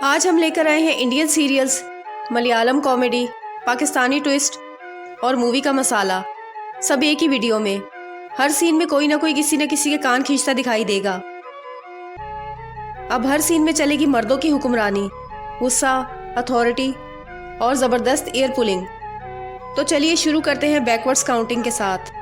आज हम लेकर आए हैं Indian serials, Malayalam comedy, Pakistani twist और मूवी का मसाला, सब एक ही वीडियो में। हर सीन में कोई ना कोई किसी न किसी के कान खींचता दिखाई देगा। अब हर सीन में चलेगी मर्दों की हुक्मरानी, गुस्सा, अथॉरिटी और ज़बरदस्त एयर पुलिंग। तो चलिए शुरू करते हैं बैकवर्ड्स काउंटिंग के साथ।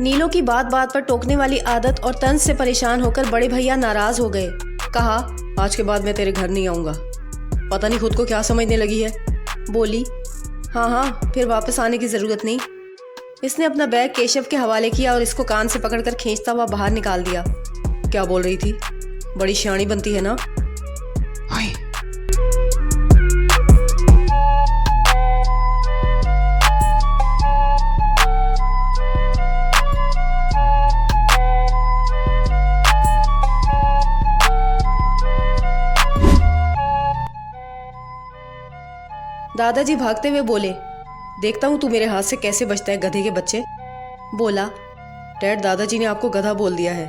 नीलो की बात बात पर टोकने वाली आदत और तंज से परेशान होकर बड़े भैया नाराज हो गए। कहा, आज के बाद मैं तेरे घर नहीं आऊँगा। पता नहीं खुद को क्या समझने लगी है। बोली, हाँ, फिर वापस आने की ज़रूरत नहीं। इसने अपना बैग केशव के हवाले किया और इसको कान से पकड़कर खींचता हुआ बाहर निकाल दिया। क्या बोल रही थी? बड़ी शानी बनती है ना। दादाजी भागते हुए बोले, देखता हूँ तू मेरे हाथ से कैसे बचता है गधे के बच्चे। बोला, डैड, दादाजी ने आपको गधा बोल दिया है।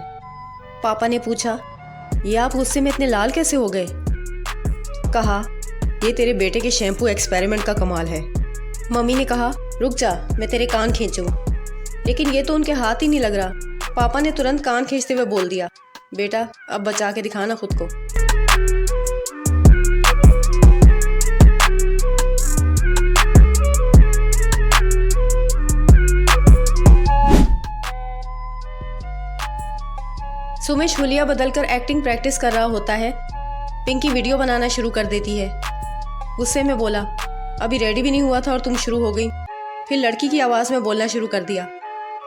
पापा ने पूछा, ये आप गुस्से में इतने लाल कैसे हो गए? कहा, ये तेरे बेटे के शैम्पू एक्सपेरिमेंट का कमाल है। मम्मी ने कहा, रुक जा, मैं तेरे कान खींचूं। लेकिन ये तो उनके हाथ ही नहीं लग रहा। पापा ने तुरंत कान खींचते हुए बोल दिया, बेटा अब बचा के दिखाना खुद को। सुमेश हुलिया बदलकर एक्टिंग प्रैक्टिस कर रहा होता है। पिंकी वीडियो बनाना शुरू कर देती है। गुस्से में बोला, अभी रेडी भी नहीं हुआ था और तुम शुरू हो गई। फिर लड़की की आवाज़ में बोलना शुरू कर दिया।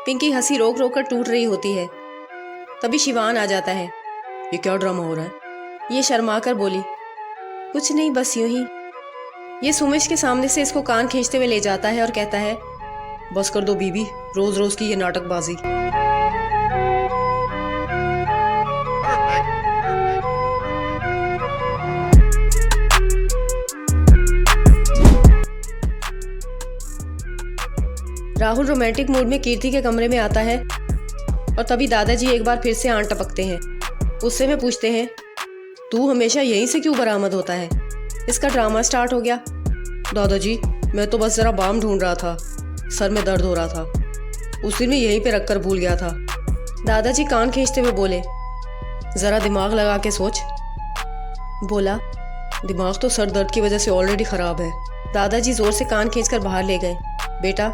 पिंकी हंसी रोक रोक कर टूट रही होती है। तभी शिवान आ जाता है। ये क्या ड्रामा हो रहा है? ये शर्मा कर बोली, कुछ नहीं, बस यूं ही। ये सुमेश के सामने से इसको कान खींचते हुए ले जाता है और कहता है, बस कर दो बीबी, रोज रोज की ये नाटकबाजी। राहुल रोमांटिक मूड में कीर्ति के कमरे में आता है और तभी दादाजी एक बार फिर से आंट टपकते हैं। गुस्से में पूछते हैं, तू हमेशा यहीं से क्यों बरामद होता है? इसका ड्रामा स्टार्ट हो गया। दादाजी, मैं तो बस ज़रा बाम ढूंढ रहा था, सर में दर्द हो रहा था, उस दिन मैं यहीं पे रख कर भूल गया था। दादाजी कान खींचते हुए बोले, ज़रा दिमाग लगा के सोच। बोला, दिमाग तो सर दर्द की वजह से ऑलरेडी ख़राब है। दादाजी ज़ोर से कान खींचकर बाहर ले गए। बेटा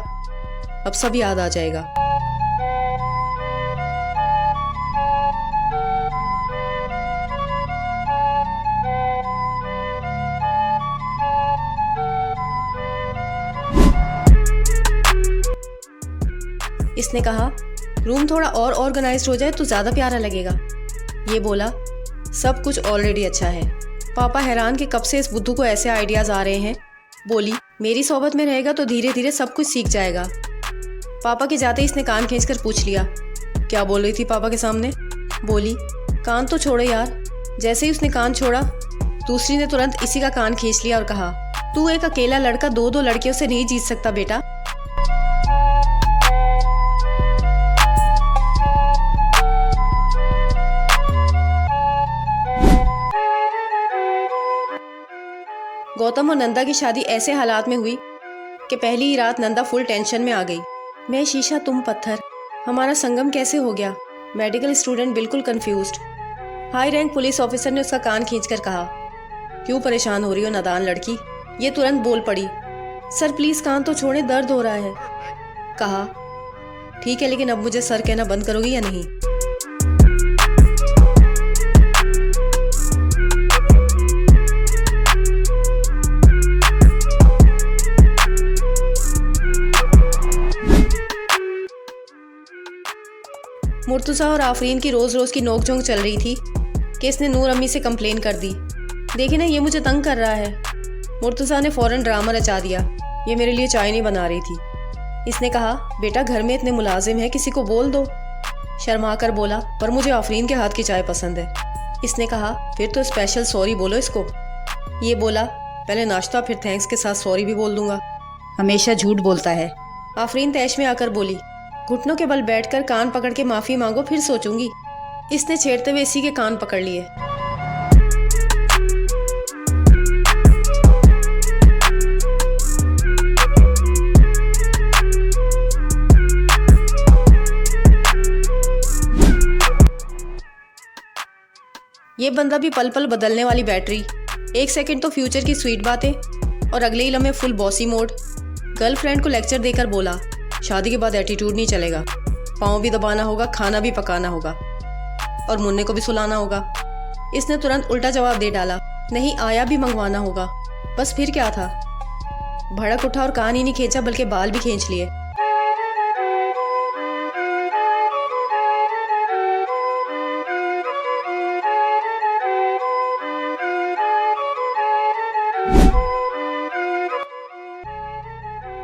अब सब याद आ जाएगा। इसने कहा, रूम थोड़ा और ऑर्गेनाइज्ड हो जाए तो ज़्यादा प्यारा लगेगा। ये बोला, सब कुछ ऑलरेडी अच्छा है। पापा हैरान कि कब से इस बुद्धू को ऐसे आइडियाज़ आ रहे हैं। बोली, मेरी सोबत में रहेगा तो धीरे धीरे सब कुछ सीख जाएगा। पापा के जाते इसने कान खींचकर पूछ लिया, क्या बोल रही थी पापा के सामने? बोली, कान तो छोड़ो यार। जैसे ही उसने कान छोड़ा, दूसरी ने तुरंत इसी का कान खींच लिया और कहा, तू एक अकेला लड़का दो लड़कियों से नहीं जीत सकता बेटा। गौतम और नंदा की शादी ऐसे हालात में हुई कि पहली ही रात नंदा फुल टेंशन में आ गई। मैं शीशा तुम पत्थर, हमारा संगम कैसे हो गया? मेडिकल स्टूडेंट बिल्कुल confused. High rank police officer ने उसका कान खींचकर कहा, क्यों परेशान हो रही हो नादान लड़की? ये तुरंत बोल पड़ी, सर प्लीज कान तो छोड़े, दर्द हो रहा है। कहा, ठीक है, लेकिन अब मुझे सर कहना बंद करोगी या नहीं? मुर्तज़ा और आफरीन की रोज़ रोज़ की नोकझोंक चल रही थी कि इसने नूर अम्मी से कंप्लेन कर दी। देखिए ना, ये मुझे तंग कर रहा है। मुर्तज़ा ने फ़ौरन ड्रामा रचा दिया, ये मेरे लिए चाय नहीं बना रही थी। इसने कहा, बेटा घर में इतने मुलाजिम हैं, किसी को बोल दो। शर्मा कर बोला, पर मुझे आफरीन के हाथ की चाय पसंद है। इसने कहा, फिर तो स्पेशल सॉरी बोलो इसको। ये बोला, पहले नाश्ता फिर थैंक्स के साथ सॉरी भी बोल दूंगा। हमेशा झूठ बोलता है। आफरीन तैश में आकर बोली, घुटनों के बल बैठकर कान पकड़ के माफ़ी मांगो, फिर सोचूंगी। इसने छेड़ते हुए इसी के कान पकड़ लिए। ये बंदा भी पल पल बदलने वाली बैटरी, एक सेकंड तो फ्यूचर की स्वीट बातें और अगले ही लम्हे फुल बॉसी मोड। गर्लफ्रेंड को लेक्चर देकर बोला, शादी के बाद एटीट्यूड नहीं चलेगा, पाँव भी दबाना होगा, खाना भी पकाना होगा और मुन्ने को भी सुलाना होगा। इसने तुरंत उल्टा जवाब दे डाला, नहीं आया भी मंगवाना होगा। बस फिर क्या था, भड़क उठा और कान ही नहीं खींचा बल्कि बाल भी खींच लिए।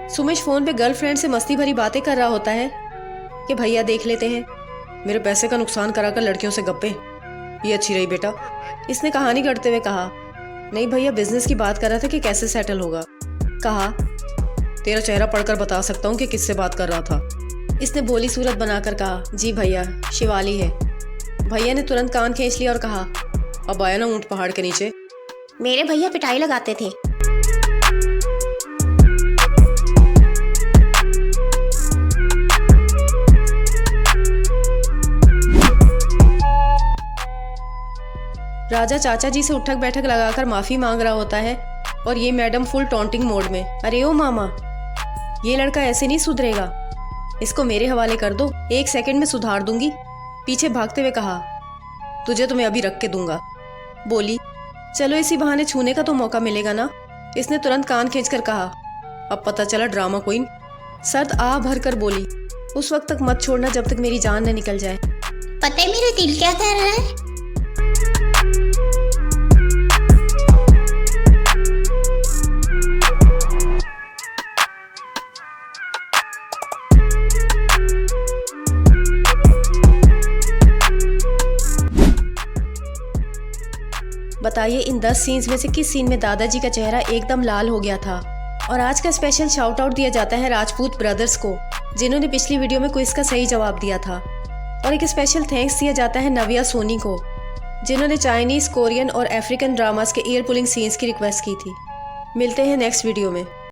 सुमेश फोन पे गर्लफ्रेंड से मस्ती भरी बातें कर रहा होता है कि भैया देख लेते हैं, मेरे पैसे का नुकसान कराकर लड़कियों से गप्पे, ये अच्छी रही बेटा। इसने कहानी करते हुए कहा, नहीं भैया बिजनेस की बात कर रहा था कि कैसे सेटल होगा। कहा, तेरा चेहरा पढ़कर बता सकता हूँ कि किससे बात कर रहा था। इसने भोली सूरत बनाकर कहा, जी भैया शिवाली है। भैया ने तुरंत कान खींच लिया और कहा, अब आया ना ऊंट पहाड़ के नीचे। मेरे भैया पिटाई लगाते थे। राजा चाचा जी से उठक बैठक लगाकर माफी मांग रहा होता है और ये मैडम फुल टॉन्टिंग मोड में, अरे ओ मामा, ये लड़का ऐसे नहीं सुधरेगा, इसको मेरे हवाले कर दो, 1 सेकंड में सुधार दूंगी। पीछे भागते हुए कहा, तुझे तो मैं अभी रख के दूंगा। बोली, चलो इसी बहाने छूने का तो मौका मिलेगा ना। इसने तुरंत कान खींचकर कहा, अब पता चला ड्रामा क्वीन। सर्द आ भर कर बोली, उस वक्त तक मत छोड़ना जब तक मेरी जान न निकल जाए। पता है मेरा दिल क्या कह रहा है? बताइए इन 10 सीन्स में से किस सीन में दादाजी का चेहरा एकदम लाल हो गया था। और आज का स्पेशल शाउट आउट दिया जाता है राजपूत ब्रदर्स को, जिन्होंने पिछली वीडियो में क्विज का सही जवाब दिया था। और एक स्पेशल थैंक्स दिया जाता है नव्या सोनी को, जिन्होंने चाइनीज, कोरियन और अफ्रीकन ड्रामास के ईयर पुलिंग सीन्स की रिक्वेस्ट की थी। मिलते हैं नेक्स्ट वीडियो में।